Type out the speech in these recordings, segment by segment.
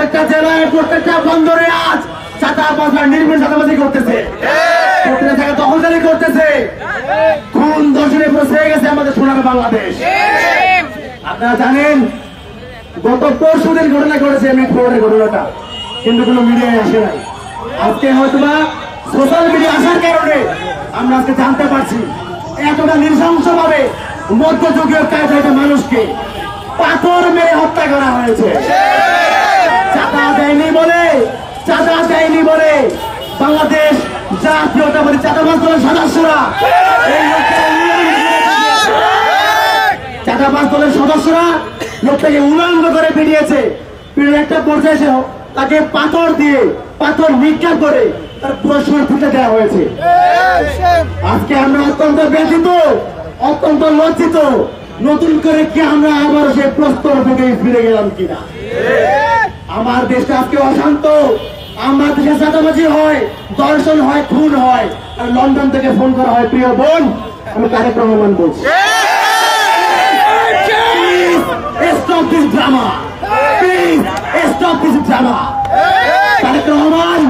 প্রত্যেকটা জেলায় প্রত্যেকটা বন্দরে আজ চাঁদাবাজরা নির্মূল চাঁদাবাজি করতেছে, প্রত্যেকটা জায়গায় দখলদারি করতেছে, খুন দর্শনে পৌঁছে গেছে আমাদের সোনার বাংলাদেশ। আপনারা জানেন গত পরশুদিন ঘটনা ঘটেছে মিটফোর্ডের ঘটনাটা, কিন্তু কোনো মিডিয়ায় আসে নাই। আজকে হয়তোবা সোশ্যাল মিডিয়া আসার কারণে আমরা আজকে জানতে পারছি এতটা নৃশংস ভাবে মধ্যযুগীয় কায়দায় মানুষকে পাথর মেরে হত্যা করা হয়েছে। চাঁদা দেয়নি বলে বাংলাদেশ জাতীয়তাবাদী চাঁদাবাজ দলের সদস্যরা লোকটাকে উলঙ্গ করে পিটিয়েছে। একটা পর্যায়ে তাকে পাথর নিক্ষেপ করে তার পুরো শরীর ফুটে দেওয়া হয়েছে। আজকে আমরা অত্যন্ত ব্যথিত, অত্যন্ত লজ্জিত। নতুন করে কি আমরা আবার সেই প্রস্তর থেকে ফিরে গেলাম কিনা? আমার দেশটা আজকে অশান্ত, আমার দেশে চাঁদাবাজি হয়, দর্শন হয়, খুন হয়, আর লন্ডন থেকে ফোন করা হয় প্রিয় বোন আমি তারেক রহমান বলছি, stop this drama, please stop this drama। Tarique Rahman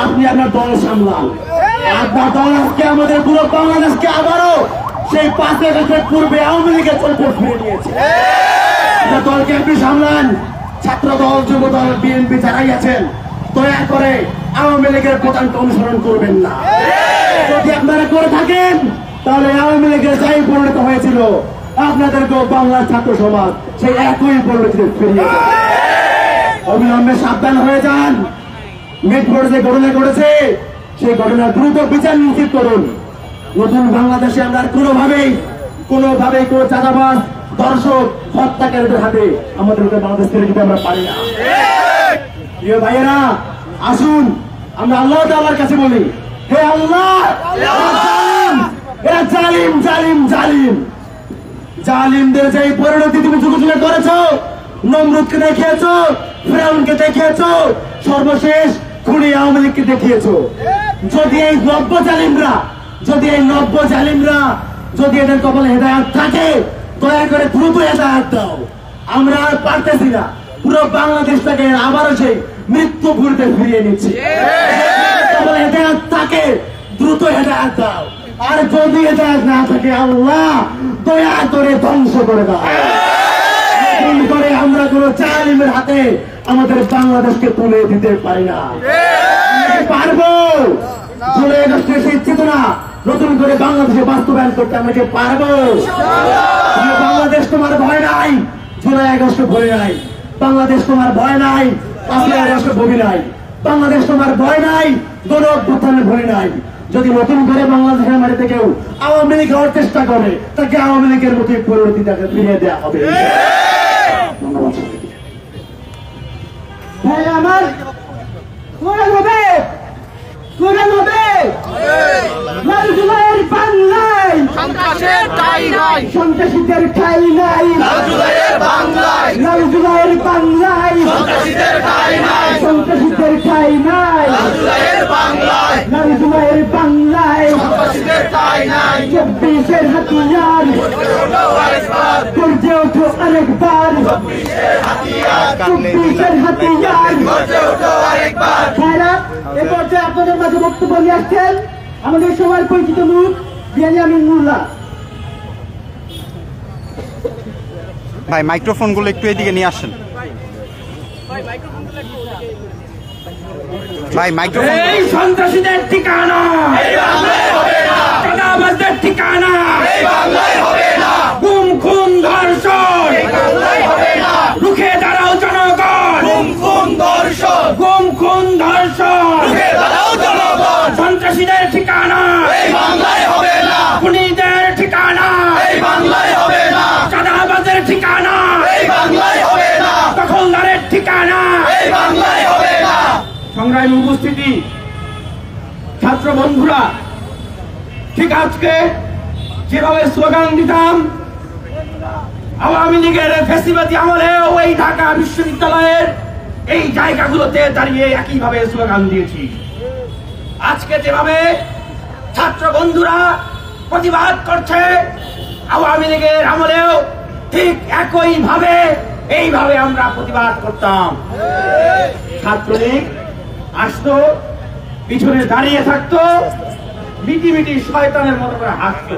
আপনি আপনার দল সামলান, আপনার দল আজকে আমাদের পুরো বাংলাদেশকে আবারও সেই 5 আগস্টের পূর্বে আওয়ামী লীগের চলতে ফিরে নিয়েছে। দলকে আপনি সামলান, ছাত্র দল, যুব দল, বিএনপি যারাই আছেন দয়া করে আওয়ামী লীগের পতাকা অনুসরণ করবেন না। যদি আপনারা করে থাকেন তাহলে আওয়ামী লীগের যাই পরিণত হয়েছিল আপনাদেরকেও বাংলার ছাত্র সমাজ সেই একই পরিণতিতে ফিরিয়ে যাবে। অবিলম্বে সাবধান হয়ে যান। মিটফোর্ডে যে ঘটনা ঘটেছে সেই ঘটনার দ্রুত বিচার নিশ্চিত করুন। নতুন বাংলাদেশে আমরা কোনোভাবেই কোনো চাঁদাবাজ দর্শক হত্যাকারীদের হাতে আমাদের বাংলাদেশ ছেড়ে দিতে আমরা পারি না। প্রিয় ভাইয়েরা, আসুন আমরা আল্লাহ তাআলার কাছে বলি, হে আল্লাহ, এরা জালিম জালিম জালিম, জালিমদের যে পরিণতি তুমি যুগে যুগে করেছো, নমরুদকে দেখিয়েছো, ফিরআউনকে দেখিয়েছো, সর্বশেষ খুনি আওয়ামী লীগকে দেখিয়েছো। যদি এই নব্য জালিমরা যদি এদের কপালে হেদায়েত থাকে দয়া করে দ্রুত হেদায়েত দাও। আমরা আর পারতেছি না, পুরো বাংলাদেশটাকে আবারও সেই মৃত্যু ঘুরতে ফিরিয়ে নিচ্ছি। কপালে হেদায়েত থাকে দ্রুত হেদায়েত দাও, আর যদি হেদায়েত না থাকে আল্লাহ দয়া করে ধ্বংস করে দাও। করে আমরা কোন জালিমের হাতে আমাদের বাংলাদেশকে তুলে দিতে পারি না, পারবো। জুলাই আগস্টের সেই চেতনা নতুন করে বাংলাদেশে বাস্তবায়ন করতে আমরা কি পারবো? বাংলাদেশ তোমার ভয় নাই, জুলাই আগস্ট ভয় নাই। বাংলাদেশ তোমার ভয় নাই, 5 আগস্ট ভয় নাই। বাংলাদেশ তোমার ভয় নাই, গণ অভ্যুত্থানের ভয় নাই। যদি নতুন করে বাংলাদেশের মাটিতে কেউ আওয়ামী লীগ হওয়ার চেষ্টা করে তাকে আওয়ামী লীগের মতো পরিণতি তাকে ফিরিয়ে দেওয়া হবে। আমার জুলাইয়ের বাংলায় সন্ত্রাসের ঠাঁই নাই, সন্ত্রাসীদের ঠাঁই নাই, জুলাইয়ের বাংলায়, জুলাইয়ের বাংলায় সন্ত্রাসীদের ঠাঁই নাই, সন্ত্রাসীদের ঠাঁই নাই, জুলাইয়ের বাংলায়, জুলাইয়ের বাংলায় সন্ত্রাসীদের ঠাঁই নাই। 24-এর হাতিয়ার গর্জে ওঠো আরেকবার, 24-এর হাতিয়ার গর্জে ওঠো আরেকবার। এ পর্যায়ে আপনাদের মাঝে বক্তব্য নিয়ে আসছেন আমাদের সবার পরিচিত মুখ বিয়ানী মোল্লা। ভাই মাইক্রোফোন গুলো একটু এদিকে নিয়ে আসেন ভাই। মাইক্রোফোন এই সন্ত্রাসীদের ঠিকানা এই বাংলায় হবে না, চাঁদাবাজদের ঠিকানা এই বাংলায় হবে না, গুম খুন ধর্ষণ এই বাংলায় হবে না, রুখে দাঁড়াও জনগণ, গুম খুন ধর্ষণ, গুম খুন ধর্ষণ, রুখে দাঁড়াও জনগণ। সন্ত্রাসীদের ঠিকানা এই বাংলায় হবে না, খুনিদের ঠিকানা এই বাংলায় হবে না, চাঁদাবাজের ঠিকানা এই বাংলায় হবে না, দখলদারের ঠিকানা এই বাংলায় হবে না। সংগ্রামী উপস্থিতি, ছাত্র বন্ধুরা, ঠিক আজকে যেভাবে স্লোগান দিতাম আওয়ামী লীগের ফ্যাসিবাদী আমলেও এই ঢাকা বিশ্ববিদ্যালয়ের এই জায়গাগুলোতে দাঁড়িয়ে একইভাবে স্লোগান দিয়েছি। আজকে যেভাবে ছাত্র বন্ধুরা প্রতিবাদ করছে আওয়ামী লীগের আমলেও ঠিক একইভাবে এইভাবে আমরা প্রতিবাদ করতাম। ছাত্রলীগ আসতো, পিছনে দাঁড়িয়ে থাকতো, মিটি মিটি শয়তানের মতো করে হাসতো।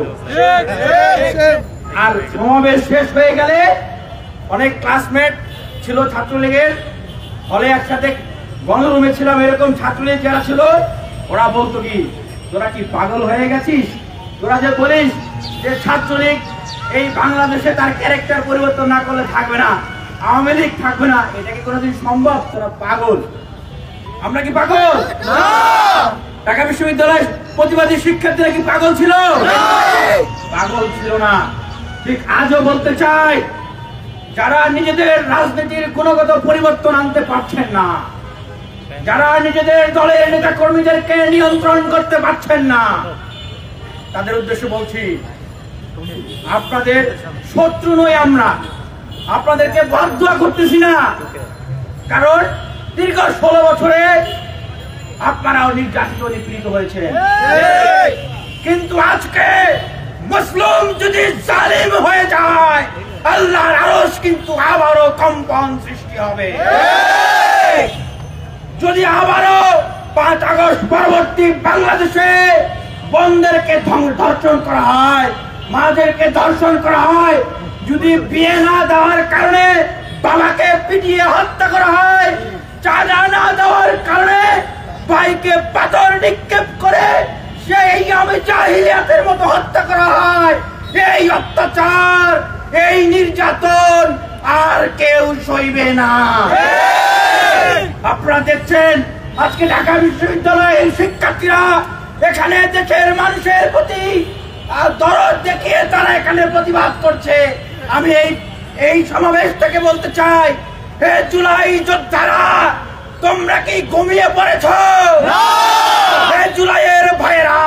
আর সমাবেশ শেষ হয়ে গেলে অনেক ক্লাসমেট ছিল ছাত্রলীগের, হলে একসাথে গণরুমে ছিলাম, এরকম ছাত্রলীগ যারা ছিল ওরা বলতো কি, তোরা কি পাগল হয়ে গেছিস? তোরা যে বলিস যে ছাত্রলীগ এই বাংলাদেশে তার ক্যারেক্টার পরিবর্তন না করলে থাকবে না, আওয়ামী লীগ থাকবে না, এটা কি কোনোদিন সম্ভব? তোরা পাগল। আমরা কি পাগল? ঢাকা বিশ্ববিদ্যালয়ের প্রতিবাদী শিক্ষার্থীরা কি পাগল ছিল? পাগল ছিল না। ঠিক আজও বলতে চাই, যারা নিজেদের রাজনীতির গুণগত পরিবর্তন আনতে পারছেন না, যারা নিজেদের দলের নেতা কর্মীদেরকে নিয়ন্ত্রণ করতে পারছেন না, তাদের উদ্দেশ্যে বলছি, আপনাদের শত্রু নই আমরা, আপনাদেরকে বদদুয়া করতেছি না, কারণ দীর্ঘ 16 বছরে আপনারাও নির্যাতিত নিপীড়িত হয়েছিলেন। কিন্তু আজকে মুসলিম যদি জালিম হয়ে যায়, আল্লাহর আরশ কিন্তু আবারও কম্পন সৃষ্টি হবে। যদি আবারও 5 আগস্ট পরবর্তী বাংলাদেশে বোনদেরকে ধর্ষণ করা হয়, মাদেরকে ধর্ষণ করা হয়, যদি বিয়ে না দেওয়ার কারণে বাবাকে পিটিয়ে হত্যা করা হয়, চাঁদা না দেওয়ার কারণে ভাইকে পাথর নিক্ষেপ করে সেই আমি জাহিলিয়াতের মতো হত্যা করা হয়, এই অত্যাচার, এই নির্যাতন আর কেউ সইবে না। আপনারা দেখছেন আজকে ঢাকা বিশ্ববিদ্যালয়ের শিক্ষার্থীরা এখানে দেশের মানুষের প্রতি দরদ দেখিয়ে তারা এখানে প্রতিবাদ করছে। আমি এই সমাবেশ থেকে বলতে চাই, হে জুলাই যোদ্ধারা, তোমরা কি ঘুমিয়ে পড়েছ? হে জুলাইয়ের ভাইয়েরা,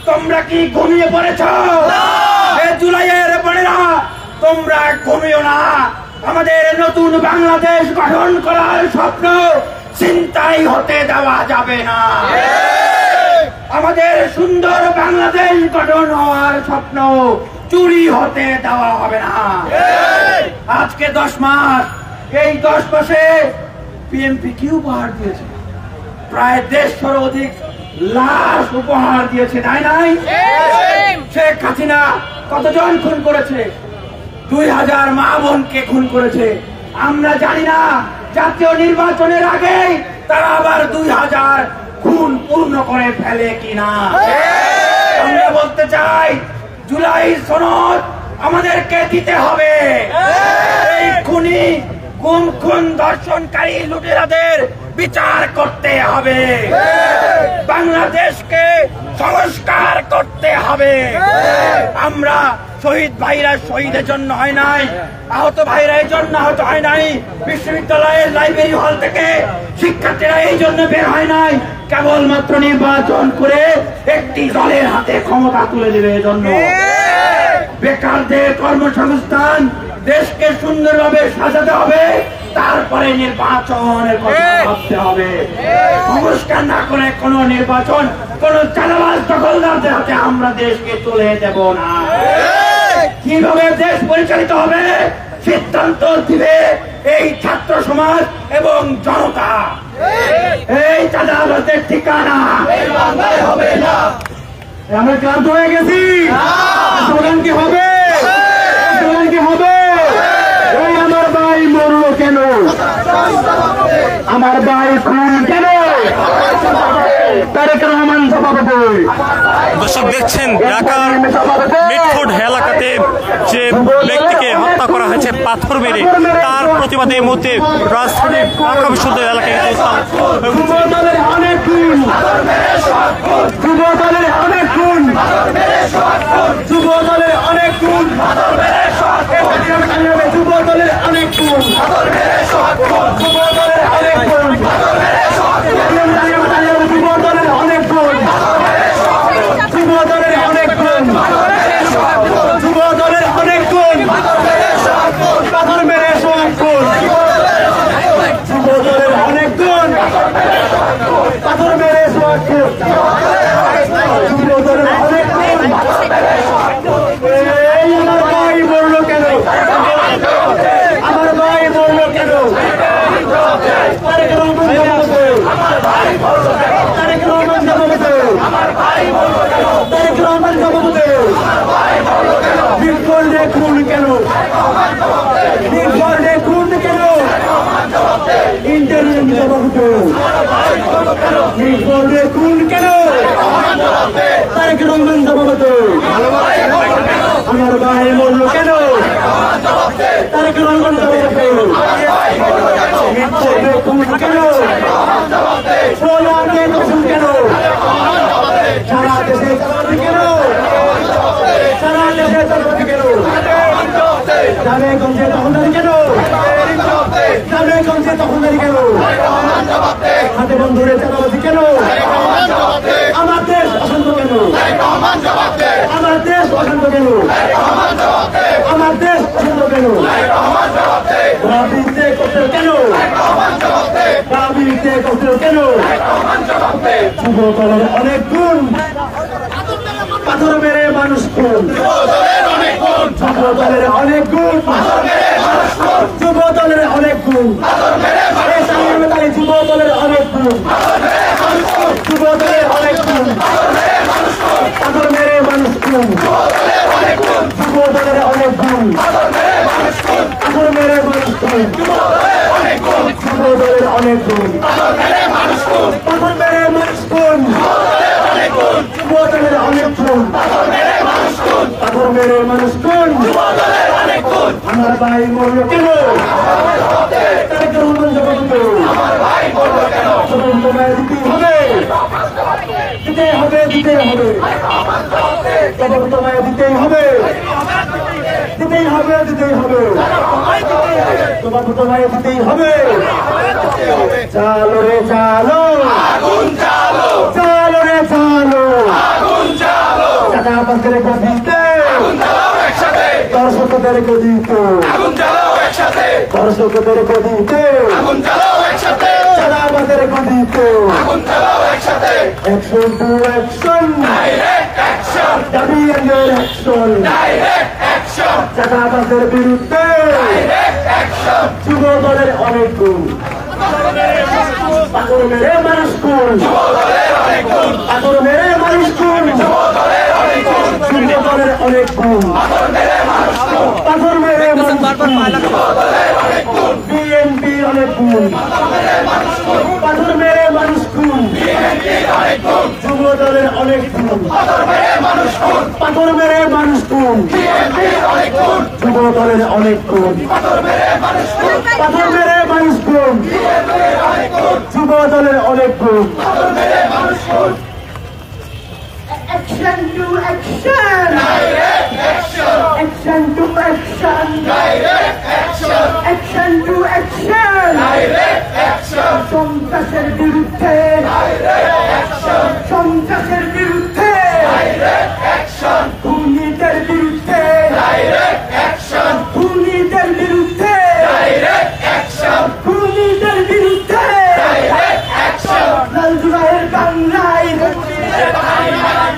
তোমরা কি ঘুমিয়ে পড়েছ? হে জুলাইয়ের বোনেরা, তোমরা ঘুমিও না। আমাদের নতুন বাংলাদেশ গঠন করার স্বপ্ন চিন্তাই হতে দেওয়া যাবে না। আমাদের সুন্দর বাংলাদেশ গঠন হওয়ার স্বপ্ন চুরি হতে দেওয়া হবে না। আজকে 10 মাস, এই 10 মাসে বিএনপি কি উপহার দিয়েছে? প্রায় 150 অধিক লাশ উপহার দিয়েছে, তাই নাই? শেখ হাসিনা কতজন খুন করেছে? 2000 মা বোনকে খুন করেছে। আমরা জানি না জাতীয় নির্বাচনের আগে তারা আবার 2000 খুন পূর্ণ করে ফেলে কিনা। আমরা বলতে চাই, জুলাই সনদ আমাদেরকে দিতে হবে। এই খুনি, গুম খুন, ধর্ষণকারী, লুটেরাদের বিচার করতে হবে। বাংলাদেশকে সংস্কার করতে হবে। আমরা শহীদ ভাইরা শহীদের জন্য হয় নাই, আহত ভাইরা এই জন্য আহত হয় নাই, বিশ্ববিদ্যালয়ের লাইব্রেরি হল থেকে শিক্ষার্থীরা এই জন্য বের হয় নাই কেবলমাত্র নির্বাচন করে একটি দলের হাতে ক্ষমতা তুলে দেবে এজন্য। বেকারদের কর্মসংস্থান, দেশকে সুন্দরভাবে সাজাতে হবে, তারপরে নির্বাচনের কথা ভাবতে হবে। সংস্কার না করে কোন নির্বাচন কোন চাঁদাবাজ দখলদারদের হাতে আমরা দেশকে তুলে দেব না। কিভাবে দেশ পরিচালিত হবে সিদ্ধান্ত দিবে এই ছাত্র সমাজ এবং জনতা। এই চাঁদাবাজদের ঠিকানা হবে না। আমরা ক্লান্ত হয়ে গেছি। স্লোগান কি হবে? স্লোগান কি হবে? এই আমার ভাই মরলো কেন? আমার ভাই খুন কেন? তারেক রহমান সভাপতি। দর্শক দেখছেন ঢাকার মিটফোর্ড এলাকাতে যে ব্যক্তিকে হত্যা করা হয়েছে পাথর মেরে, তার প্রতিবাদে এই মুহূর্তে রাজধানীর ঢাকা বিশ্ববিদ্যালয় এলাকায় অনেক খুন, যুব দলের অনেক খুন, যুব দলের অনেক খুন, যুব দলের অনেক খুন, যুব দলের অনেক খুন, যুব দলের অনেক খুন, যুব দলের অনেক খুন, যুব দলের অনেক খুন, পাথর মেরে সব খুন, যুব দলের অনেক খুন, পাথর মেরে সব খুন, যুব দলের অনেক খুন। এই আমার ভাই মরলো কেন? আমার ভাই মরলো কেন? ইন্টারিয়াম সভাপতি মিটফোর্ডে খুন কেন তারেক রহমান সভাপতি আমার ভাই মরল কেন তারেক রহমান সভাপতি মিটফোর্ডে খুন কেন সোলাকে দোষণ কেন সারা দেশে চালাতে কেন সারা দেশে চালাতে কেন গ্রামে-গঞ্জে দখলদারি কেন গ্রামে-গঞ্জে দখলদারি কেন হাতে বন্ধুরে চালাবাজি কেন আমার দেশ অশান্ত কেন আমার দেশ অশান্ত কেন আমার দেশ অশান্ত কেন রাজনীতিতে করতে কেন রাজনীতিতে করতে কেন যুব দলের অনেক গুণ পাথর মেরে মানুষ খুন যুব দলের অনেক গুণ যুব দলের অনেক গুণ যুব দলের অনেক গুণ যুব দলের অনেক গুণ পাথর মেরে মানুষ খুন যুব দলের অনেক গুণ পাথর মেরে মানুষ খুন যুব দলের অনেক গুণ পাথর মেরে মানুষ খুন যুব দলের অনেক গুণ পাথর মেরে মানুষ খুন আমার ভাই মরল কেন তারেক রহমান সভাপতি তোমায় দিতেই হবে দিতেই হবে তোমায় দিতেই হবে দিতেই হবে দিতেই হবে তোমাকে তোমায় দিতেই হবে চালো রে চালো চালো রে চালো চাঁদাবাজের গদিতে দর্শকদের গদিতে দর্শকদের গদিতে চাঁদাবাজের গদিতে অ্যাকশন টু অ্যাকশন দাবি এর অ্যাকশন চাঁদাবাজের বিরুদ্ধে যুব দলের অনেক গুণ পাথর মেরে মানুষ খুন পাথর মেরে মানুষ খুন যুব দলের অনেক গুণ পাথর মেরে মানুষ খুন বিএনপি অনেক গুণ পাথর মেরে মানুষ খুন যুব দলের অনেক গুণ পাথর মেরে মানুষ খুন যুব দলের অনেক গুণ পাথর মেরে মানুষ খুন যুব দলের অনেক গুণ Action to action! Direct action! Action to action! Direct action! Action to action! Direct action! সন্ত্রাসের বিরুদ্ধে Direct action! সন্ত্রাসের বিরুদ্ধে Direct action! খুনিদের বিরুদ্ধে Direct action! খুনিদের বিরুদ্ধে Direct action! খুনিদের বিরুদ্ধে Direct action! লাল জুলাইয়ের বাংলায়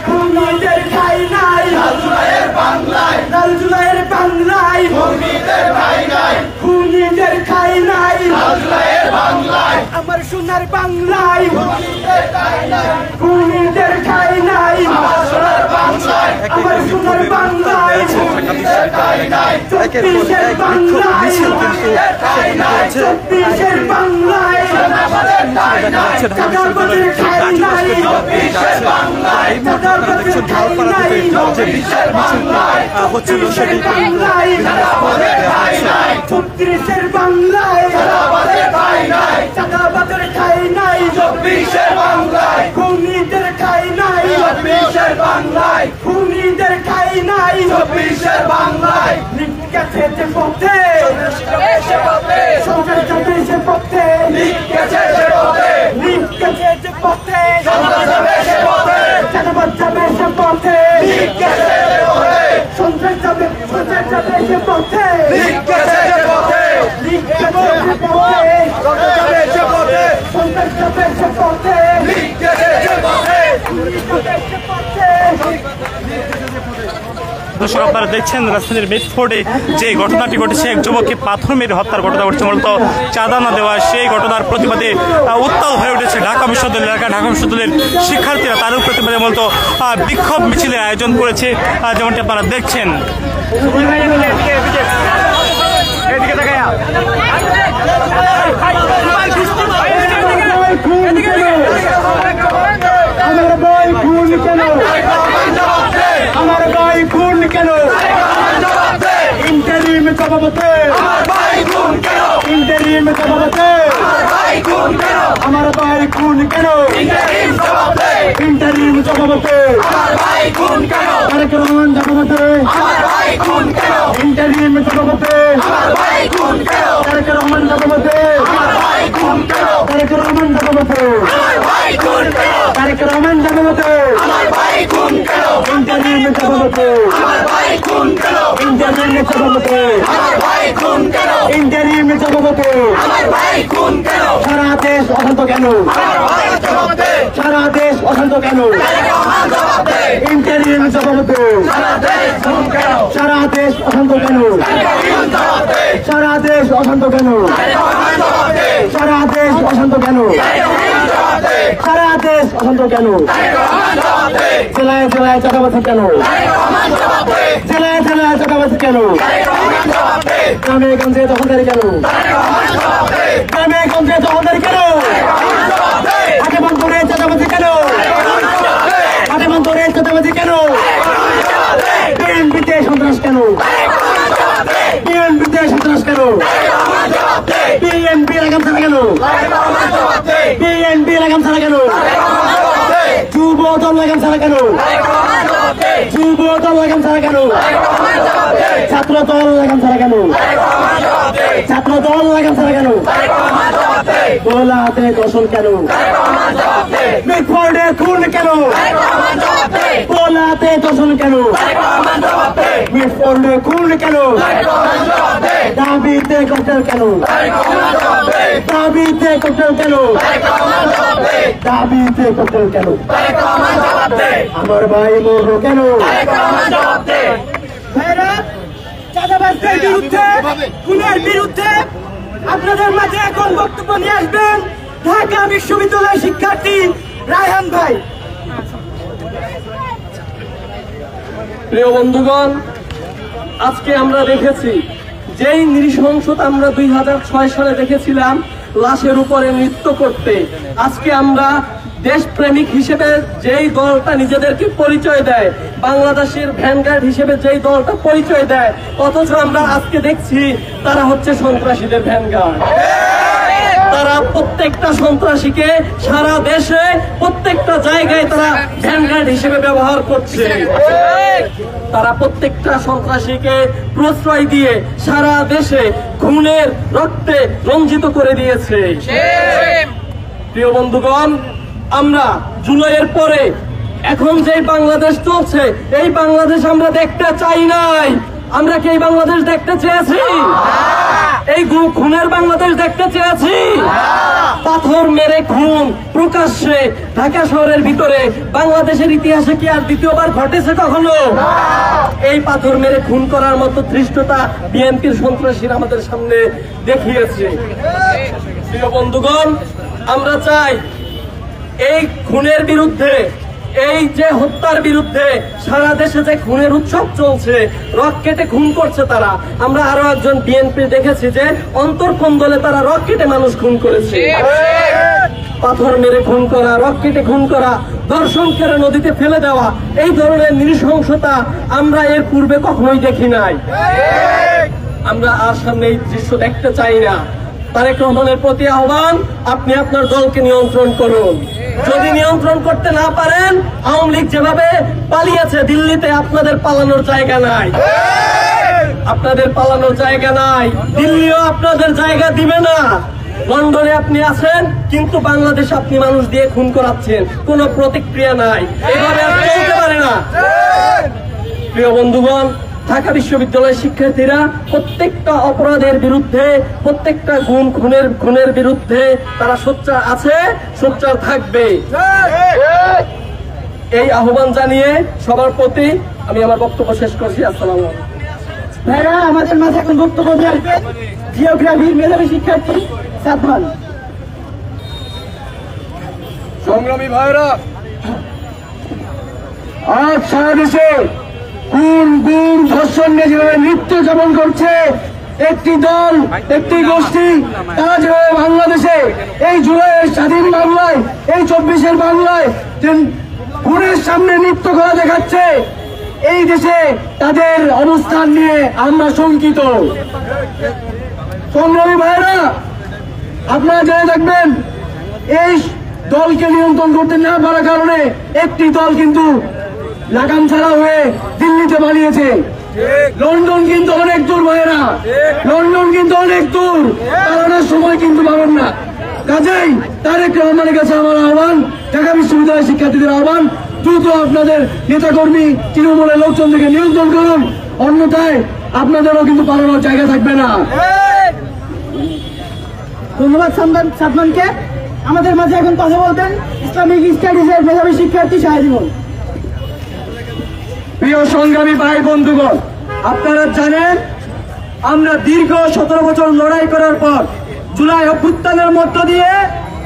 খুনিদের ঠাঁই নাই লাল জুলাইয়ের বাংলায় লাল জুলাইয়ের বাংলায় খুনিদের ঠাঁই নাই খুনিদের ঠাঁই নাই লাল জুলাইয়ের বাংলায় আমার সোনার বাংলায় খুনিদের ঠাঁই নাই খুনিদের ঠাঁই নাই আমার সোনার বাংলায় আমার সোনার বাংলায় খুনিদের ঠাঁই নাই চব্বিশের বাংলায় খুনিদের ঠাঁই নাই চব্বিশের বাংলায় আমাদের ঠাঁই নাই চাঁদাবাজের ঠাঁই নাই চব্বিশের বাংলায় চাঁদাবাজের ঠাঁই নাই চব্বিশের বাংলায় হচ্ছিল সেটি বাংলায় চাঁদাবাজের ঠাঁই নাই ছত্রিশের বাংলায় চাঁদাবাজের ঠাঁই নাই চাঁদাবাজের ঠাঁই নাই চব্বিশের বাংলায় খুনিদের ঠাঁই নাই চব্বিশের বাংলায় খুনিদের ঠাঁই নাই চব্বিশের বাংলায় লিখেছে যে পথে সরকার যাবে সে পথে লিখেছে যে পথে লিখেছে যে পথে সরকার যাবে সে পথে চাঁদাবাজ যাবে সে পথে লিখেছে যে পথে সরকার যাবে সে পথে লিখেছে যে পথে লিখেছে যে পথে সরকার যাবে সে পথে সরকার যাবে সে পথে লিখেছে যে পথে দর্শক আপনারা দেখছেন রাজধানীর মিটফোর্ডে যে ঘটনাটি ঘটেছে এক যুবককে পাথর মেরে হত্যার ঘটনা ঘটেছে মূলত চাঁদা না দেওয়া সেই ঘটনার প্রতিবাদে উত্তাল হয়ে উঠেছে ঢাকা বিশ্ববিদ্যালয় এলাকা ঢাকা বিশ্ববিদ্যালয়ের শিক্ষার্থীরা তারও প্রতিবাদে মূলত বিক্ষোভ মিছিলের আয়োজন করেছে যেমনটি আপনারা দেখছেন। এদিকে আমার ভাই খুন কেন? আমার ভাই খুন কেন? ইন্টারিম সভাপতি, ইন্টারিম সভাপতি, আমার ভাই খুন কেন? ইন্টারিম সভাপতি, তারেক রহমান সভাপতি, ইন্টারিম সভাপতি, তারেক রহমান সভাপতি, তারেক রহমান সভাপতি, তারেক রহমান সভাপতি, ইন্টারিম সভাপতি, ইন্টারিম সভাপতি, ইন্টারিম সভাপতি, সারা দেশ অশান্ত কেন? সারা দেশ অশান্ত কেন? ইন্টারিম সভাপতি, সারা দেশ অশান্ত কেন? সারা দেশ অশান্ত কেন? সারা দেশ অশান্ত কেন? সারা দেশ অশান্ত কেন? জেলায় জেলায় চাঁদাবাজি কেন? জেলায় জেলায় চাঁদাবাজি কেন? গ্রামে গঞ্জে দখলদারি কেন? গ্রামে গঞ্জে দখলদারি কেন? হাটে বন্দরে চাঁদাবাজি কেন? হাটে বন্দরে চাঁদাবাজি কেন? বিএনপিতে সন্ত্রাস কেন? বিএনপিতে সন্ত্রাস কেন? বিএনপি লাগাম ছাড়া কেন? বিএনপি লাগাম ছাড়া কেন? যুব দল লাগাম ছাড়া কেন? যুব দল লাগাম ছাড়া কেন? ছাত্র দল লাগাম ছাড়া কেন? ছাত্র দল লাগাম ছাড়া কেন? গোলা হাতে দর্শন কেন? মিটফোর্ডে খুন কেন? গোলা হাতে দর্শন কেন? মিটফোর্ডে খুন কেন? দাবিতে ককটেল কেন? দাবিতে ককটেল কেন? দাবিতে ককটেল কেন? আমার ভাই মরলো কেন? চাঁদাবাজদের বিরুদ্ধে, খুনের বিরুদ্ধে আপনাদের মাঝে এখন বক্তব্য নিয়ে আসবেন ঢাকা বিশ্ববিদ্যালয়ের শিক্ষার্থী রায়হান ভাই। প্রিয় বন্ধুগণ, আজকে আমরা দেখেছি যেই নৃশংসতা আমরা 2006 সালে দেখেছিলাম লাশের উপরে নৃত্য করতে, আজকে আমরা দেশপ্রেমিক হিসেবে যেই দলটা নিজেদেরকে পরিচয় দেয়, বাংলাদেশের ভ্যানগার্ড হিসেবে যেই দলটা পরিচয় দেয়, অথচ আমরা আজকে দেখছি তারা হচ্ছে সন্ত্রাসীদের ভ্যানগার্ড। তারা প্রত্যেকটা সন্ত্রাসীকে সারা দেশে প্রত্যেকটা জায়গায় তারা ভ্যানগার্ড হিসেবে ব্যবহার করছে। তারা প্রত্যেকটা সন্ত্রাসীকে প্রশ্রয় দিয়ে সারা দেশে খুনের রক্তে রঞ্জিত করে দিয়েছে। প্রিয় বন্ধুগণ, আমরা জুলাইয়ের পরে এখন যে বাংলাদেশ চলছে, এই বাংলাদেশ আমরা দেখতে চাই নাই। আমরা কি এই বাংলাদেশ দেখতে চেয়েছি? এই খুনের বাংলাদেশ দেখতে চেয়েছি? পাথর মেরে খুন প্রকাশ্যে ঢাকা শহরের ভিতরে বাংলাদেশের ইতিহাসে কি আর দ্বিতীয়বার ঘটেছে কখনো? এই পাথর মেরে খুন করার মতো ধৃষ্টতা বিএনপির সন্ত্রাসীরা আমাদের সামনে দেখিয়েছে। প্রিয় বন্ধুগণ, আমরা চাই এই খুনের বিরুদ্ধে, এই যে হত্যার বিরুদ্ধে, সারা দেশে যে খুনের উৎসব চলছে, রকেটে খুন করছে তারা। আমরা আরো একজন বিএনপি দেখেছি যে অন্তর্কন্দলে তারা রকেটে মানুষ খুন করেছে। পাথর মেরে খুন করা, রকেটে খুন করা, দর্শন করে নদীতে ফেলে দেওয়া, এই ধরনের নৃশংসতা আমরা এর পূর্বে কখনোই দেখি নাই। আমরা আর সামনে এই দৃশ্য দেখতে চাই না। তারেক রহমানের প্রতি আহ্বান, আপনি আপনার দলকে নিয়ন্ত্রণ করুন। যদি নিয়ন্ত্রণ করতে না পারেন, আওয়ামী লীগ যেভাবে পালিয়েছে দিল্লিতে, আপনাদের পালানোর জায়গা নাই। আপনাদের পালানোর জায়গা নাই। দিল্লিও আপনাদের জায়গা দিবে না। লন্ডনে আপনি আছেন, কিন্তু বাংলাদেশে আপনি মানুষ দিয়ে খুন করাচ্ছেন, কোনো প্রতিক্রিয়া নাই। এভাবে আর চলতে পারে না। প্রিয় বন্ধুগণ, ঢাকা বিশ্ববিদ্যালয়ের শিক্ষার্থীরা প্রত্যেকটা অপরাধের বিরুদ্ধে, প্রত্যেকটা খুনের বিরুদ্ধে তারা সোচ্চার আছে, সোচ্চার থাকবে। এই আহ্বান জানিয়ে সবার প্রতি আমি আমার বক্তব্য শেষ করছি। আসসালামু আলাইকুম। ভাইরা, আমাদের মাঝে এখন বক্তব্য দেন জিওগ্রাফির মেধাবী শিক্ষার্থী সাদমান। সংগ্রামী ভাইরা, আজ সারা দেশে খুন, গুম, ধর্ষণ নিয়ে যেভাবে নৃত্য যাপন করছে, একটি দল, একটি গোষ্ঠী, তারা যেভাবে বাংলাদেশে এই জুলাইয়ের স্বাধীন বাংলায়, এই 24-এর বাংলায় খুনের সামনে নৃত্য করা দেখাচ্ছে, এই দেশে তাদের অবস্থান নিয়ে আমরা শঙ্কিত। সংগ্রামী ভাইরা, আপনারা জেনে থাকবেন, এই দলকে নিয়ন্ত্রণ করতে না পারার কারণে একটি দল কিন্তু লাগাম ছাড়া হয়ে দিল্লিতে পালিয়েছে। লন্ডন কিন্তু অনেক দূর ভাইয়েরা, লন্ডন কিন্তু অনেক দূর, পালানোর সময় কিন্তু পাবেন না। কাজেই তারেক রহমানের কাছে আমার আহ্বান, ঢাকা বিশ্ববিদ্যালয়ের শিক্ষার্থীদের আহ্বান, দ্রুত আপনাদের নেতাকর্মী তৃণমূলের লোকজনদেরকে নিয়ন্ত্রণ করুন, অন্যথায় আপনাদেরও কিন্তু পালানোর জায়গা থাকবে না। ধন্যবাদ সাদমানকে। আমাদের মাঝে এখন কথা বলতেন ইসলামিক স্টাডিজের মেধাবী শিক্ষার্থী শাহিদুল। প্রিয় সংগ্রামী ভাই বন্ধুগণ, আপনারা জানেন আমরা দীর্ঘ 17 বছর লড়াই করার পর জুলাই অভ্যুত্থানের মধ্য দিয়ে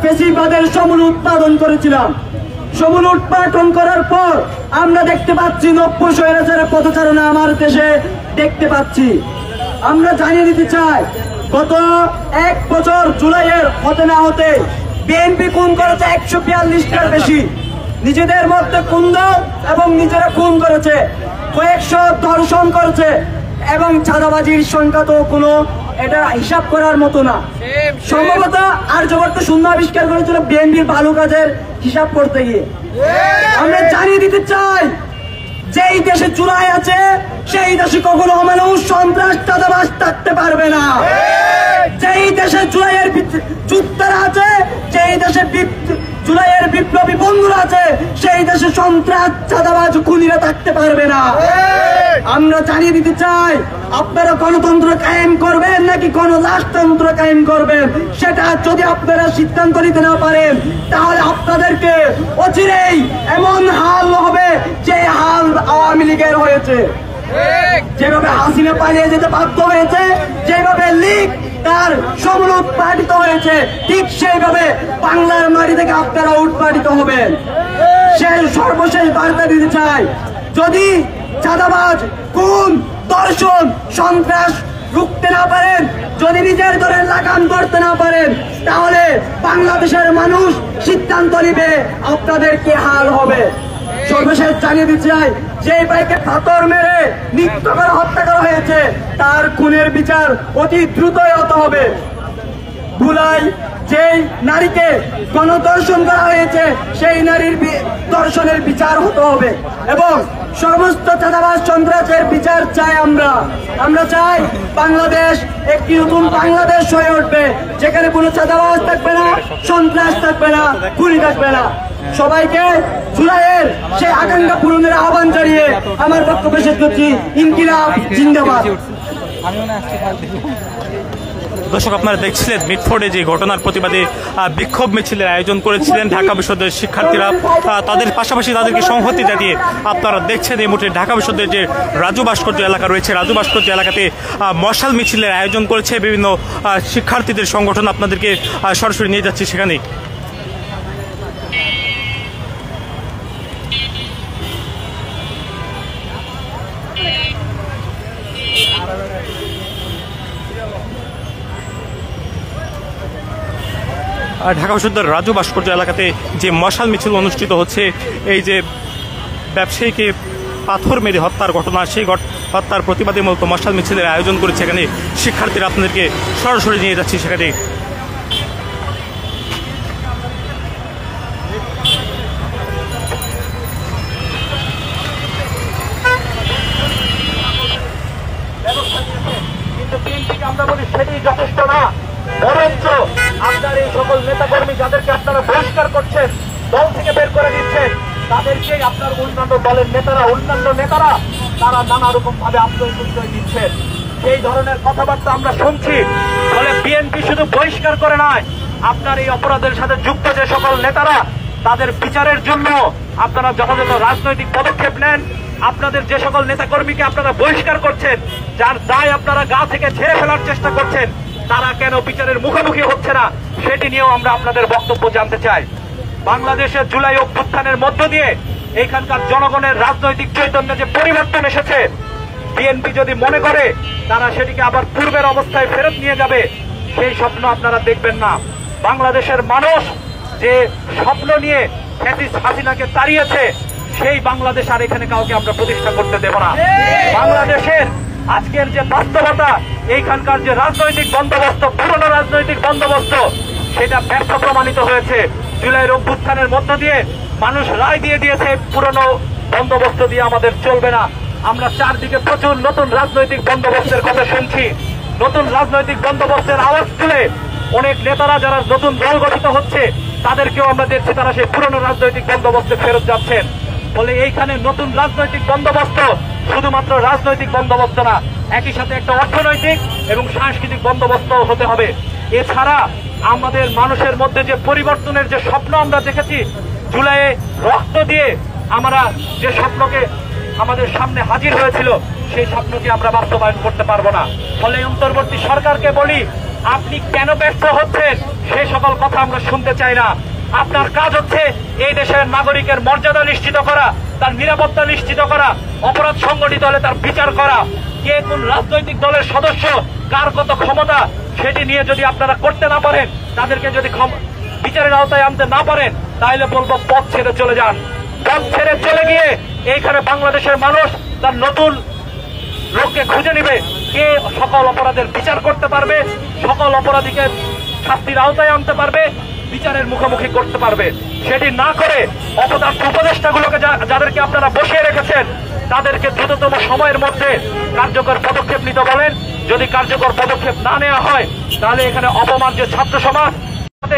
ফ্যাসিবাদের সমূল উৎপাদন করেছিলাম। সমূল উৎপাদন করার পর আমরা দেখতে পাচ্ছি 90 স্বৈরাচারের পদচারণা আমার দেশে দেখতে পাচ্ছি। আমরা জানিয়ে দিতে চাই, গত 1 বছর জুলাইয়ের হতে না হতে বিএনপি খুন করেছে 142টার বেশি, নিজেদের মধ্যে খুন এবং নিজেরা খুন করেছে, কয়েকশো ধর্ষণ করেছে এবং চাঁদাবাজির সংখ্যা তো কোনো এটা হিসাব করার মতো না। সম্ভবত আর্যভট্ট শূন্য আবিষ্কার করেছিল বিএনপির ভালো কাজের হিসাব করতে গিয়ে। আমরা জানিয়ে দিতে চাই, যেই দেশে জুলাই আছে সেই দেশে কখনো মানুষ সন্ত্রাস চাঁদাবাজ থাকতে পারবে না। যেই দেশে জুলাইয়ের যোদ্ধারা আছে, যেই দেশে জুলাইয়ের বিপ্লবী বন্ধুরা আছে, সেই দেশে সন্ত্রাস চাঁদাবাজ খুনিরা থাকতে পারবে না। আমরা জানিয়ে দিতে চাই, আপনারা গণতন্ত্র কায়েম করবেন নাকি গণরাজতন্ত্র কায়েম করবেন, সেটা যদি আপনারা সিদ্ধান্ত নিতে না পারেন, তাহলে আপনাদেরকে অচিরেই এমন হাল হবে যে হাল আওয়ামী লীগের হয়েছে। যেভাবে হাসিনা পালিয়ে যেতে বাধ্য হয়েছে, যেভাবে লীগ তার সমূল উৎপাদিত হয়েছে, ঠিক সেইভাবে বাংলার মাটি থেকে আপনারা উৎপাদিত হবেন। সেই সর্বশেষ বার্তা দিতে চাই, যদি চাঁদাবাজ, খুন, ধর্ষণ, সন্ত্রাস রুখতে না পারেন, যদি নিজের দলের লাগাম ধরতে না পারেন, তাহলে বাংলাদেশের মানুষ সিদ্ধান্ত নিবে আপনাদের কি হাল হবে। সর্বশেষ জানিয়ে দিতে চাই, যে ভাইকে পাথর মেরে নৃত্য করে হত্যা করা হয়েছে, তার খুনের বিচার অতি দ্রুতই হতে হবে। ভুলাই যেই নারীকে গণধর্ষণ করা হয়েছে, সেই নারীর ধর্ষণের বিচার হতে হবে এবং সমস্ত চাঁদাবাজ সন্ত্রাসের বিচার চাই আমরা চাই বাংলাদেশ একটি নতুন বাংলাদেশ হয়ে উঠবে, যেখানে কোনো চাঁদাবাজ থাকবে না, সন্ত্রাস থাকবে না, খুনি থাকবে না। সবাইকে জুলাইয়ের সেই আকাঙ্ক্ষা পূরণের আহ্বান জানিয়ে আমার বক্তব্য শেষ করছি। ইনকিলাব জিন্দাবাদ। দর্শক, আপনারা দেখছিলেন মিটফোর্ডে যে ঘটনার প্রতিবাদে বিক্ষোভ মিছিলের আয়োজন করেছিলেন ঢাকা বিশ্ববিদ্যালয়ের শিক্ষার্থীরা। তাদের পাশাপাশি তাদেরকে সংহতি জানিয়ে আপনারা দেখছেন এই মুহূর্তে ঢাকা বিশ্ববিদ্যালয়ের যে রাজু ভাস্কর্য এলাকা রয়েছে, রাজু ভাস্কর্য এলাকাতে মশাল মিছিলের আয়োজন করেছে বিভিন্ন শিক্ষার্থীদের সংগঠন। আপনাদেরকে সরাসরি নিয়ে যাচ্ছি সেখানেই। ঢাকা বিশ্ববিদ্যালয়ের রাজু ভাস্কর্য এলাকাতে যে মশাল মিছিল অনুষ্ঠিত হচ্ছে, এই যে ব্যবসায়ীকে পাথর মেরে হত্যার ঘটনা, সেই হত্যার প্রতিবাদে মূলত মশাল মিছিলের আয়োজন করেছে এখানে শিক্ষার্থীরা। আপনাদেরকে সরাসরি নিয়ে যাচ্ছি সেখানে। আমরা বলি সেটি যথেষ্ট না, বরঞ্চ আপনার এই সকল নেতাকর্মী যাদেরকে আপনারা বহিষ্কার করছেন, দল থেকে বের করে দিচ্ছেন, তাদেরকেই আপনার অন্যান্য দলের অন্যান্য নেতারা তারা নানা রকম ভাবে আত্মপরিচয় দিচ্ছেন। এই ধরনের কথাবার্তা আমরা শুনছি। ফলে বিএনপি শুধু বহিষ্কার করে নয়, আপনার এই অপরাধের সাথে যুক্ত যে সকল নেতারা, তাদের বিচারের জন্য আপনারা যথাযথ রাজনৈতিক পদক্ষেপ নেন। আপনাদের যে সকল নেতাকর্মীকে আপনারা বহিষ্কার করছেন, যার দায় আপনারা গা থেকে ঝেড়ে ফেলার চেষ্টা করছেন, তারা কেন বিচারের মুখোমুখি হচ্ছে না, সেটি নিয়েও আমরা আপনাদের বক্তব্য জানতে চাই। বাংলাদেশের জুলাই অভ্যুত্থানের মধ্য দিয়ে এখানকার জনগণের রাজনৈতিক চৈতন্যে যে পরিবর্তন এসেছে, বিএনপি যদি মনে করে তারা সেটিকে আবার পূর্বের অবস্থায় ফেরত নিয়ে যাবে, সেই স্বপ্ন আপনারা দেখবেন না। বাংলাদেশের মানুষ যে স্বপ্ন নিয়ে ফ্যাসিস্ট হাসিনাকে তাড়িয়েছে, সেই বাংলাদেশ আর এখানে কাউকে আমরা প্রতিষ্ঠা করতে দেব না। বাংলাদেশের আজকের যে বাস্তবতা, এইখানকার যে রাজনৈতিক বন্দোবস্ত, পুরনো রাজনৈতিক বন্দোবস্ত, সেটা ব্যর্থ প্রমাণিত হয়েছে। জুলাইয়ের অভ্যুত্থানের মধ্য দিয়ে মানুষ রায় দিয়ে দিয়েছে, পুরনো বন্দোবস্ত দিয়ে আমাদের চলবে না। আমরা চারদিকে প্রচুর নতুন রাজনৈতিক বন্দোবস্তের কথা শুনছি। নতুন রাজনৈতিক বন্দোবস্তের আওয়াজ তুলে অনেক নেতারা যারা নতুন দল গঠিত হচ্ছে, তাদেরকেও আমরা দেখছি তারা সেই পুরনো রাজনৈতিক বন্দোবস্তে ফেরত যাচ্ছেন। ফলে এইখানে নতুন রাজনৈতিক বন্দোবস্ত শুধুমাত্র রাজনৈতিক বন্দোবস্ত না, একই সাথে একটা অর্থনৈতিক এবং সাংস্কৃতিক বন্দোবস্ত হতে হবে। এছাড়া আমাদের মানুষের মধ্যে যে পরিবর্তনের যে স্বপ্ন আমরা দেখেছি, জুলাইয়ে রক্ত দিয়ে আমরা যে স্বপ্নকে আমাদের সামনে হাজির হয়েছিল, সেই স্বপ্নকে আমরা বাস্তবায়ন করতে পারবো না। ফলে অন্তর্বর্তী সরকারকে বলি, আপনি কেন ব্যর্থ হচ্ছেন সেই সকল কথা আমরা শুনতে চাই না। আপনার কাজ হচ্ছে এই দেশের নাগরিকের মর্যাদা নিশ্চিত করা, তার নিরাপত্তা নিশ্চিত করা, অপরাধ সংগঠিত হলে তার বিচার করা। কে কোন রাজনৈতিক দলের সদস্য, কার কত ক্ষমতা, সেটি নিয়ে যদি আপনারা করতে না পারেন, তাদেরকে যদি বিচারের আওতায় আনতে না পারেন, তাহলে বলবো পথ ছেড়ে চলে যান। পথ ছেড়ে চলে গিয়ে এইখানে বাংলাদেশের মানুষ তার নতুন লোককে খুঁজে নিবে, কে সকল অপরাধের বিচার করতে পারবে, সকল অপরাধীকে শাস্তির আওতায় আনতে পারবে, বিচারের মুখোমুখি করতে পারবে। সেটি না করে অপদার্থ উপদেষ্টাগুলোকে যাদেরকে আপনারা বসিয়ে রেখেছেন, তাদেরকে দ্রুততম সময়ের মধ্যে কার্যকর পদক্ষেপ নিতে বলেন। যদি কার্যকর পদক্ষেপ না নেওয়া হয়, তাহলে এখানে অপমান যে ছাত্র সমাজ,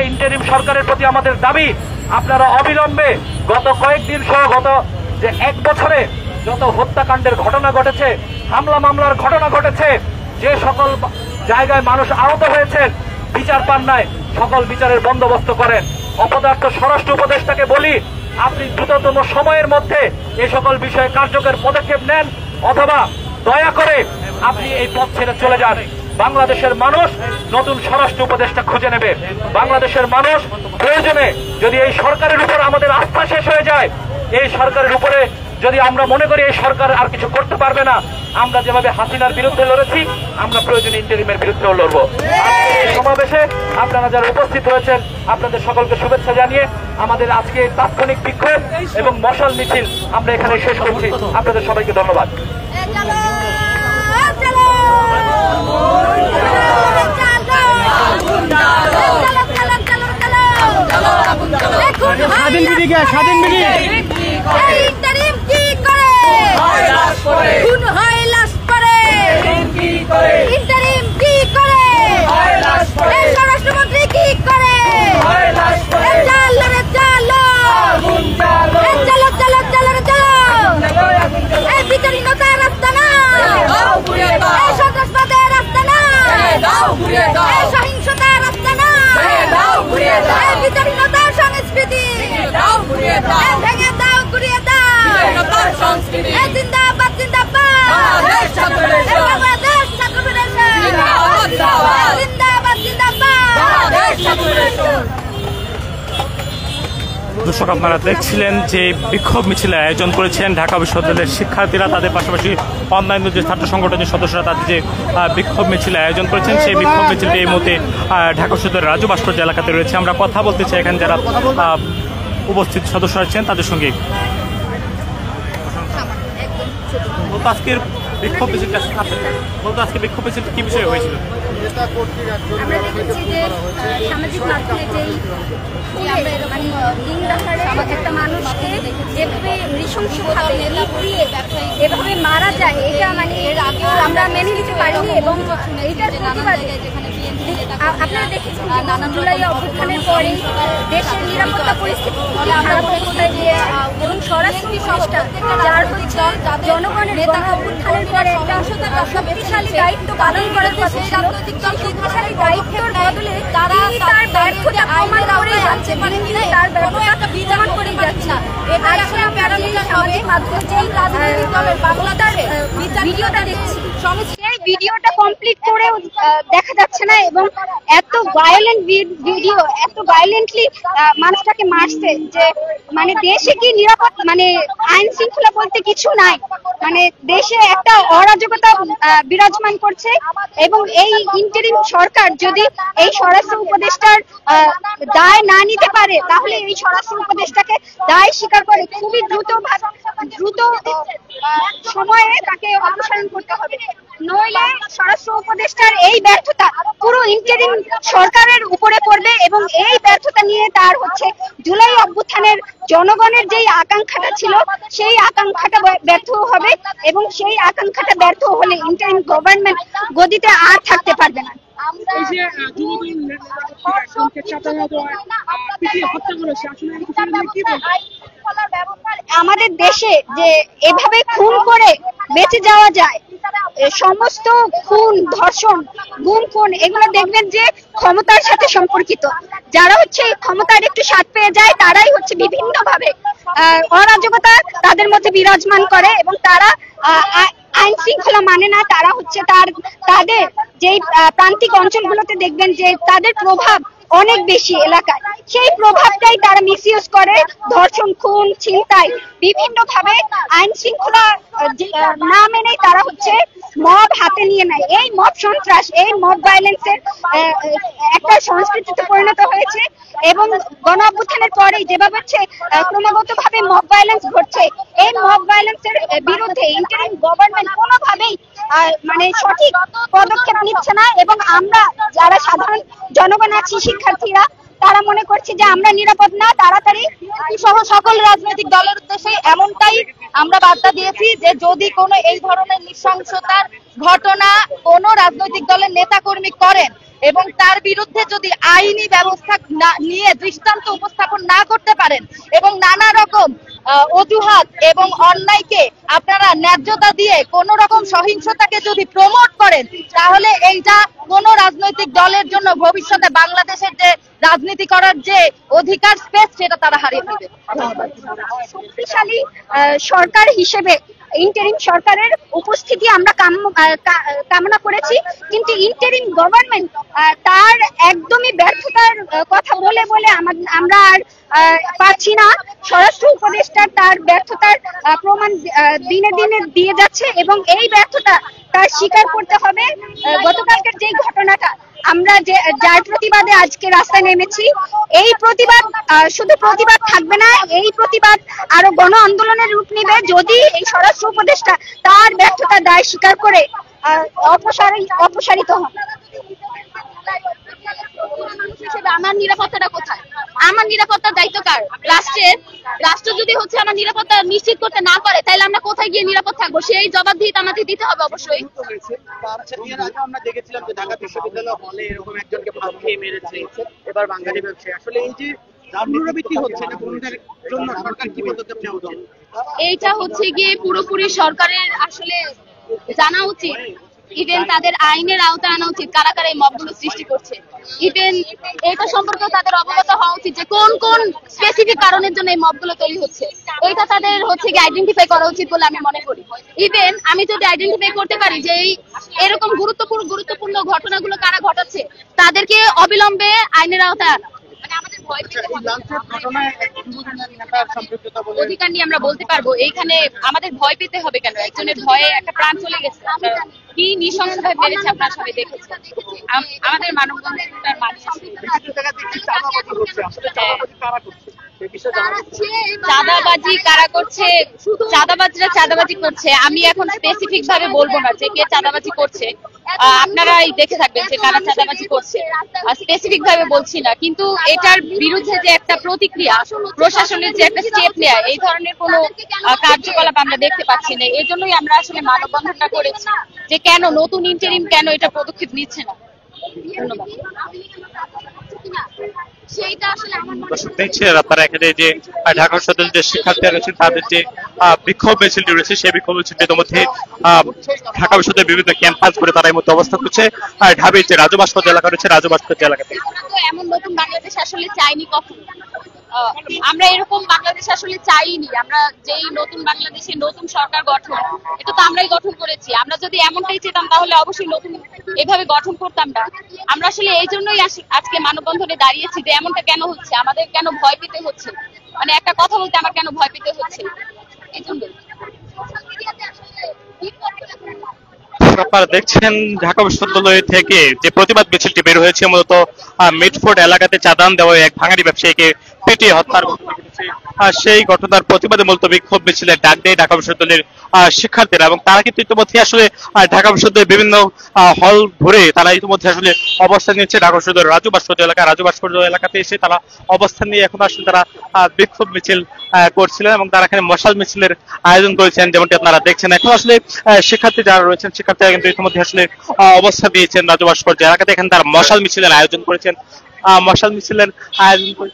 ইন্টারিম সরকারের প্রতি আমাদের দাবি, আপনারা অবিলম্বে গত কয়েকদিন সহ গত যে 1 বছরে যত হত্যাকাণ্ডের ঘটনা ঘটেছে, হামলা মামলার ঘটনা ঘটেছে, যে সকল জায়গায় মানুষ আহত হয়েছেন, বিচার পান নাই, সকল বিচারের বন্দোবস্ত করেন। অপদার্থ স্বরাষ্ট্র উপদেষ্টাকে বলি, আপনি দ্রুততম সময়ের মধ্যে এই সকল বিষয়ে কার্যকর পদক্ষেপ নেন, অথবা দয়া করে আপনি এই পথ ছেড়ে চলে যান। বাংলাদেশের মানুষ নতুন স্বরাষ্ট্র উপদেষ্টা খুঁজে নেবে। বাংলাদেশের মানুষ প্রয়োজনে, যদি এই সরকারের উপর আমাদের আস্থা শেষ হয়ে যায়, এই সরকারের উপরে যদি আমরা মনে করি এই সরকার আর কিছু করতে পারবে না, আমরা যেভাবে হাসিনার বিরুদ্ধে লড়েছি, আমরা প্রয়োজনে ইন্টারিমের বিরুদ্ধেও লড়বো। এই সমাবেশে আপনারা যারা উপস্থিত হয়েছেন, আপনাদের সকলকে শুভেচ্ছা জানিয়ে আমাদের আজকে তাৎক্ষণিক বিক্ষোভ এবং মশাল মিছিল আমরা এখানে শেষ করছি। আপনাদের সবাইকে ধন্যবাদ। স্বাধীন বিডিকে, স্বাধীন বিডি ইন্টারিম কি করে খুন হয় লাশ পরে, ইন্টারিম কি করে এই স্বরাষ্ট্রমন্ত্রী কি করে, চালো রে চালো, চালো চালো চালো রে চালো, এই বিচারহীনতার রাস্তা না, এই সন্ত্রাসবাদের রাস্তা না, এই সহিংসতার রাস্তা না, এই বিচারহীনতার সংস্কৃতি ভেঙে দাও, ঘুরিয়ে দাও, এই জিন্দাবাদ জিন্দাবাদ, বাংলাদেশ ছাত্র ফেডারেশন জিন্দাবাদ জিন্দাবাদ। দর্শক, আপনারা দেখছিলেন যে বিক্ষোভ মিছিলের আয়োজন করেছেন ঢাকা বিশ্ববিদ্যালয়ের শিক্ষার্থীরা, তাদের পাশাপাশি অন্যান্য যে ছাত্র সংগঠনের সদস্যরা তাদের যে বিক্ষোভ মিছিলের আয়োজন করেছেন, সেই বিক্ষোভ মিছিলটি এই মুহূর্তে ঢাকা বিশ্ববিদ্যালয়ের রাজু ভাস্কর্য এলাকাতে রয়েছে। আমরা কথা বলতে চাই এখানে যারা উপস্থিত সদস্য আছেন তাদের সঙ্গে। আজকের বিক্ষোভ মিছিলটা আজকে বিক্ষোভ মিছিলটা কি বিষয়ে হয়েছিল? আমরা দেখেছি যে সামাজিক মাধ্যমে যেই একটা মানুষকে এভাবে নৃশংসভাবে এভাবে মারা যায়, এটা মানে আমরা মেনে নিতে পারিনি। এবং এইটার প্রতিবাদে আপনারা দেখেছেন যে জুলাই অভ্যুত্থানের পরে দেশের নিরাপত্তা পরিস্থিতি খারাপ অবস্থায় গিয়ে, এবং স্বরাষ্ট্র উপদেষ্টা যার হচ্ছে জনগণের গণ অভ্যুত্থানের পরে একটা শক্তিশালী দায়িত্ব পালন করার কথা ছিল, শক্তিশালী দায়িত্বের বদলে তারা তার ব্যর্থতা প্রমাণ করে যাচ্ছে, মানে তার ব্যর্থতা প্রমাণ করে যাচ্ছে। আজকে আমরা সামাজিক মাধ্যমে যেই রাজনৈতিক দলের বাংলাদেশ ভিডিওটা দেখছি, ভিডিওটা কমপ্লিট করেও দেখা যাচ্ছে না, এবং এত ভায়োলেন্ট ভিডিও, এত ভায়োলেন্টলি মানুষটাকে মারছে যে মানে দেশে কি নিরাপদ, মানে আইন শৃঙ্খলা বলতে কিছু নাই, মানে দেশে একটা অরাজকতা বিরাজমান করছে। এবং এই ইন্টারিম সরকার যদি এই স্বরাষ্ট্র উপদেষ্টার দায় না নিতে পারে, তাহলে এই স্বরাষ্ট্র উপদেষ্টাকে দায় স্বীকার করে খুবই দ্রুত সময়ে তাকে অপসারণ করতে হবে, নইলে স্বরাষ্ট্র উপদেষ্টার এই ব্যর্থতা পুরো ইন্টারিম সরকারের উপরে পড়বে। এবং এই ব্যর্থতা নিয়ে তার হচ্ছে জুলাই অভ্যুত্থানের জনগণের যেই আকাঙ্ক্ষাটা ছিল সেই আকাঙ্ক্ষাটা ব্যর্থ হবে, এবং সেই আকাঙ্ক্ষাটা ব্যর্থ হলে ইন্টারিম গভর্নমেন্ট গদিতে আর থাকতে পারবে না। আমাদের দেশে যে এভাবে খুন করে বেঁচে যাওয়া যায়, সমস্ত খুন, ধর্ষণ, গুম খুন, এগুলো দেখবেন যে ক্ষমতার সাথে সম্পর্কিত। যারা হচ্ছে ক্ষমতার একটু স্বাদ পেয়ে যায় তারাই হচ্ছে বিভিন্ন ভাবে অরাজকতা তাদের মধ্যে বিরাজমান করে, এবং তারা আইন শৃঙ্খলা মানে না। তারা হচ্ছে তাদের যেই প্রান্তিক অঞ্চলগুলোতে দেখবেন যে তাদের প্রভাব অনেক বেশি এলাকায়, সেই প্রভাবটাই তারা মিসইউজ করে ধর্ষণ, খুন, ছিনতাই, বিভিন্ন ভাবে আইন শৃঙ্খলা না মেনে তারা হচ্ছে মব হাতে নিয়ে নেয়। এই মব সন্ত্রাস, এই মব ভায়োলেন্সের একটা সংস্কৃতিতে পরিণত হয়েছে, এবং গণ অভ্যুত্থানের পরেই যেভাবে হচ্ছে ক্রমাগত ভাবে মব ভায়োলেন্স ঘটছে, এই মব ভায়োলেন্সের বিরুদ্ধে ইন্টারিম গভর্নমেন্ট কোনোভাবেই মানে সঠিক পদক্ষেপ নিচ্ছে না। এবং আমরা যারা সাধারণ জনগণ আছি, শিক্ষার্থীরা, তারা মনে করছে যে আমরা নিরাপদ না। তাড়াতাড়ি সহ সকল রাজনৈতিক দলের উদ্দেশ্যে এমনটাই আমরা বার্তা দিয়েছি যে যদি কোনো এই ধরনের নৃশংসতার ঘটনা কোনো রাজনৈতিক দলের নেতাকর্মী করেন এবং তার বিরুদ্ধে যদি আইনি ব্যবস্থা নিয়ে দৃষ্টান্ত উপস্থাপন না করতে পারেন এবং নানা রকম অজুহাত এবং অন্যায়কে আপনারা ন্যায্যতা দিয়ে কোন রকম সহিংসতাকে যদি প্রমোট করেন, তাহলে এইটা কোন রাজনৈতিক দলের জন্য ভবিষ্যতে বাংলাদেশের যে রাজনীতি করার যে অধিকার, স্পেস, সেটা তারা হারিয়ে ফেলবে। শক্তিশালী সরকার হিসেবে ইন্টারিম সরকারের উপস্থিতি আমরা কামনা করেছি, কিন্তু ইন্টারিম গভর্নমেন্ট তার একদমই ব্যর্থতার কথা বলে আমরা আর পাচ্ছি না। স্বরাষ্ট্র উপদেষ্টা তার ব্যর্থতার প্রমাণ দিনে দিনে দিয়ে যাচ্ছে, এবং এই ব্যর্থতা তার স্বীকার করতে হবে। গতকালকের যে ঘটনাটা, আমরা যার প্রতিবাদে আজকে রাস্তায় নেমেছি, এই প্রতিবাদ শুধু প্রতিবাদ থাকবে না, এই প্রতিবাদ আরো গণ আন্দোলনের রূপ নেবে যদি এই স্বরাষ্ট্র উপদেষ্টা তার ব্যর্থতার দায় স্বীকার করে অপসারিত হন। আমার নিরাপত্তাটা কোথায়? আমার নিরাপত্তার দায়িত্ব কার? রাষ্ট্রের। রাষ্ট্র যদি হচ্ছে আমার নিরাপত্তা নিশ্চিত করতে না পারে, তাহলে আমরা কোথায় গিয়ে নিরাপদ থাকবো? সেই জবাবদিহিতা আমাদের দিতে হবে অবশ্যই। আমরা দেখেছিলাম যে ঢাকা বিশ্ববিদ্যালয় হলে এরকম একজনকে ভাব খেয়ে মেরেছে, এবার বাঙালি ব্যবসায়ী। আসলে এই যে পুনরাবৃত্তি হচ্ছে, এটা কোনটার জন্য সরকার কি পদক্ষেপ নেওয়া উচিত? এইটা হচ্ছে গিয়ে পুরোপুরি সরকারের আসলে জানা উচিত, ইভেন তাদের আইনের আওতায় আনা উচিত কারা কারা এই মবগুলো সৃষ্টি করছে। ইভেন এটা সম্পর্কে তাদের অবগত হওয়া উচিত যে কোন কোন স্পেসিফিক কারণের জন্য এই মবগুলো তৈরি হচ্ছে, এটা তাদের হচ্ছে গিয়ে আইডেন্টিফাই করা উচিত বলে আমি মনে করি। ইভেন আমি যদি আইডেন্টিফাই করতে পারি যে এরকম গুরুত্বপূর্ণ ঘটনাগুলো কারা ঘটাচ্ছে, তাদেরকে অবিলম্বে আইনের আওতায় আনা। মানে আমাদের ভয় পেতে হবে অধিকার নিয়ে আমরা বলতে পারবো। এইখানে আমাদের ভয় পেতে হবে কেন? একজনের ভয়ে একটা প্রাণ চলে গেছে, কি নৃশংসভাবে মেরেছে আপনারা সবাই দেখেছেন। আমাদের মানববন্ধনটার চাঁদাবাজি কারা করছে, চাঁদাবাজরা চাঁদাবাজি করছে। আমি এখন স্পেসিফিক ভাবে বলবো না যে কে চাঁদাবাজি করছে, আপনারাই দেখে থাকবেন যে কারা চাঁদাবাজি করছে, স্পেসিফিক ভাবে বলছি না। কিন্তু এটার বিরুদ্ধে যে একটা প্রতিক্রিয়া, প্রশাসনের যে একটা স্টেপ নেয়া, এই ধরনের কোনো কার্যকলাপ আমরা দেখতে পাচ্ছি না। এই জন্যই আমরা আসলে মানববন্ধনটা করেছি যে কেন নতুন ইন্টারিম কেন এটা পদক্ষেপ নিচ্ছে না। ধন্যবাদ। দেখছিলেন আপনারা এখানে যে ঢাকা বিশ্ববিদ্যালয়ের যে শিক্ষার্থীরা রয়েছেন তাদের যে বিক্ষোভ মিছিলটি রয়েছে, সেই বিক্ষোভ মিছিলটির মধ্যে ঢাকা বিশ্ববিদ্যালয়ের বিভিন্ন ক্যাম্পাস করে তারা এই মধ্যে অবস্থান করছে। ঢাবির যে রাজু ভাস্কর্য এলাকা রয়েছে, রাজু ভাস্কর্য এলাকাতে এমন নতুন বাংলাদেশ আসলে চাইনি কখনো। আমরা এরকম বাংলাদেশ আসলে চাইনি। আমরা যেই নতুন বাংলাদেশে নতুন সরকার গঠন, এটা তো আমরাই গঠন করেছি। আমরা যদি এমনটাই চেতাম তাহলে অবশ্যই নতুন এভাবে গঠন করতাম না। আমরা আসলে এই জন্যই আজকে মানববন্ধনে দাঁড়িয়েছি যে এমনটা কেন হচ্ছে, আমাদের কেন ভয় পেতে হচ্ছে, মানে একটা কথা বলতে আমার কেন ভয় পেতে হচ্ছে, এই জন্যই। আপনারা দেখছেন ঢাকা বিশ্ববিদ্যালয় থেকে যে প্রতিবাদ মিছিলটি বের হয়েছে মূলত মিটফোর্ড এলাকাতে চাঁদান দেওয়া এক ভাঙাড়ি ব্যবসায়ীকে পিটিয়ে হত্যার ঘটনা ঘটেছে। সেই ঘটনার প্রতিবাদে মূলত বিক্ষোভ মিছিলের ডাক দেয় ঢাকা বিশ্ববিদ্যালয়ের শিক্ষার্থীরা, এবং তারা কিন্তু ইতিমধ্যে আসলে ঢাকা বিশ্ববিদ্যালয়ের বিভিন্ন হল ঘুরে তারা ইতিমধ্যে আসলে অবস্থান নিচ্ছে। ঢাকা বিশ্ববিদ্যালয়ের রাজু ভাস্কর্য এলাকাতে এসে তারা অবস্থান নিয়ে এখন আসলে তারা বিক্ষোভ মিছিল করছিলেন এবং তারা এখানে মশাল মিছিলের আয়োজন করেছেন, যেমনটি আপনারা দেখছেন। এখন আসলে শিক্ষার্থী যারা রয়েছেন শিক্ষার্থীরা কিন্তু ইতিমধ্যে আসলে অবস্থান নিয়েছেন রাজু ভাস্কর্য এলাকাতে। এখানে তারা মশাল মিছিলের আয়োজন করেছেন। মশাল মিছিলের আয়োজন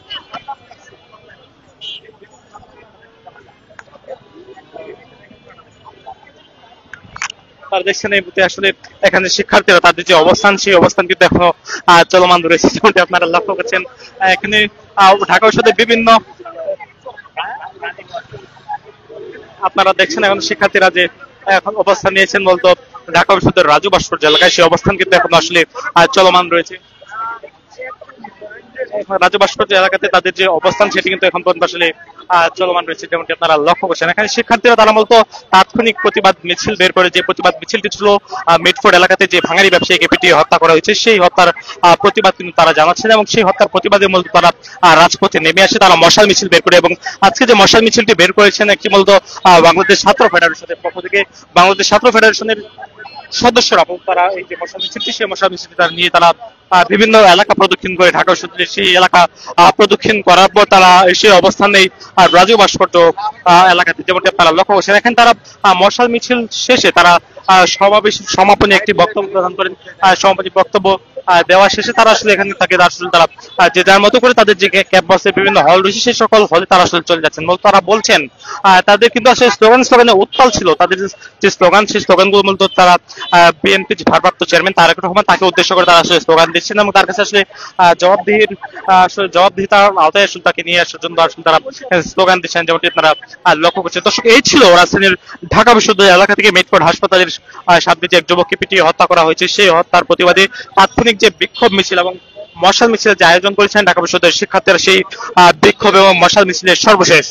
তারা দেখছেন এই মুহূর্তে আসলে এখানে শিক্ষার্থীরা তাদের যে অবস্থান সেই অবস্থান কিন্তু এখনো চলমান রয়েছে, যেমনটি আপনারা লক্ষ্য করছেন। এখানে ঢাকা বিশ্ববিদ্যালয়ের বিভিন্ন আপনারা দেখছেন এখন শিক্ষার্থীরা যে এখন অবস্থান নিয়েছেন বলতো ঢাকা বিশ্ববিদ্যালয়ের রাজু ভাস্কর্য এলাকায়, সেই অবস্থান কিন্তু এখন আসলে চলমান রয়েছে। রাজু ভাস্কর্য এলাকাতে তাদের যে অবস্থান সেটি কিন্তু এখন পর্যন্ত আসলে চলমান রয়েছে, যেমনটি আপনারা লক্ষ্য করছেন। এখানে শিক্ষার্থীরা তারা মূলত তাৎক্ষণিক প্রতিবাদ মিছিল বের করে, যে প্রতিবাদ মিছিলটি ছিল মিটফোর্ড এলাকাতে যে ভাঙাড়ি ব্যবসায়ীকে পিটিয়ে হত্যা করা হয়েছে সেই হত্যার প্রতিবাদ কিন্তু তারা জানাচ্ছেন, এবং সেই হত্যার প্রতিবাদে মূলত তারা রাজপথে নেমে আসে, তারা মশাল মিছিল বের করে। এবং আজকে যে মশাল মিছিলটি বের করেছেন একটি মূলত বাংলাদেশ ছাত্র ফেডারেশনের পক্ষ থেকে বাংলাদেশ ছাত্র ফেডারেশনের সদস্যরা, তারা এই যে মশাল মিছিলটি সেই মশাল মিছিলটি তারা নিয়ে তারা বিভিন্ন এলাকা প্রদক্ষিণ করে ঢাকা বিশ্ববিদ্যালয়ের সেই এলাকা প্রদক্ষিণ করার পর তারা এসে অবস্থান নেই রাজু ভাস্কর্য এলাকাতে, যেমনটি আপনারা লক্ষ্য করছেন। এখানে তারা মশাল মিছিল শেষে তারা সমাপনী একটি বক্তব্য প্রদান করেন। সমাপনী বক্তব্য দেওয়া শেষে তারা আসলে এখানে থাকে আসলে তারা যে যার মতো করে তাদের যে ক্যাম্পাসের বিভিন্ন হল রয়েছে সেই সকল হলে তারা আসলে চলে যাচ্ছেন। মূলত তারা বলছেন তাদের কিন্তু আসলে স্লোগানে উত্তাল ছিল, তাদের যে স্লোগান সেই স্লোগানগুলো মূলত তারা বিএনপি ভারপ্রাপ্ত চেয়ারম্যান তারেক রহমান তাকে উদ্দেশ্য করে তারা আসলে স্লোগান দিচ্ছেন, এবং তার কাছে আসলে জবাবদিহিতার আওতায় আসলে তাকে নিয়ে আসার জন্য আসলে তারা স্লোগান দিচ্ছেন, যেমনটি আপনারা লক্ষ্য করছেন। দর্শক, এই ছিল রাজধানীর ঢাকা বিশ্ববিদ্যালয় এলাকা থেকে মিটফোর্ড হাসপাতালের সামনে যে এক যুবককে পিটিয়ে হত্যা করা হয়েছে সেই হত্যার প্রতিবাদে তাৎক্ষণিক যে বিক্ষোভ মিছিল এবং মশাল মিছিলের যে আয়োজন করেছেন ঢাকা বিশ্ববিদ্যালয়ের শিক্ষার্থীরা, সেই বিক্ষোভ এবং মশাল মিছিলের সর্বশেষ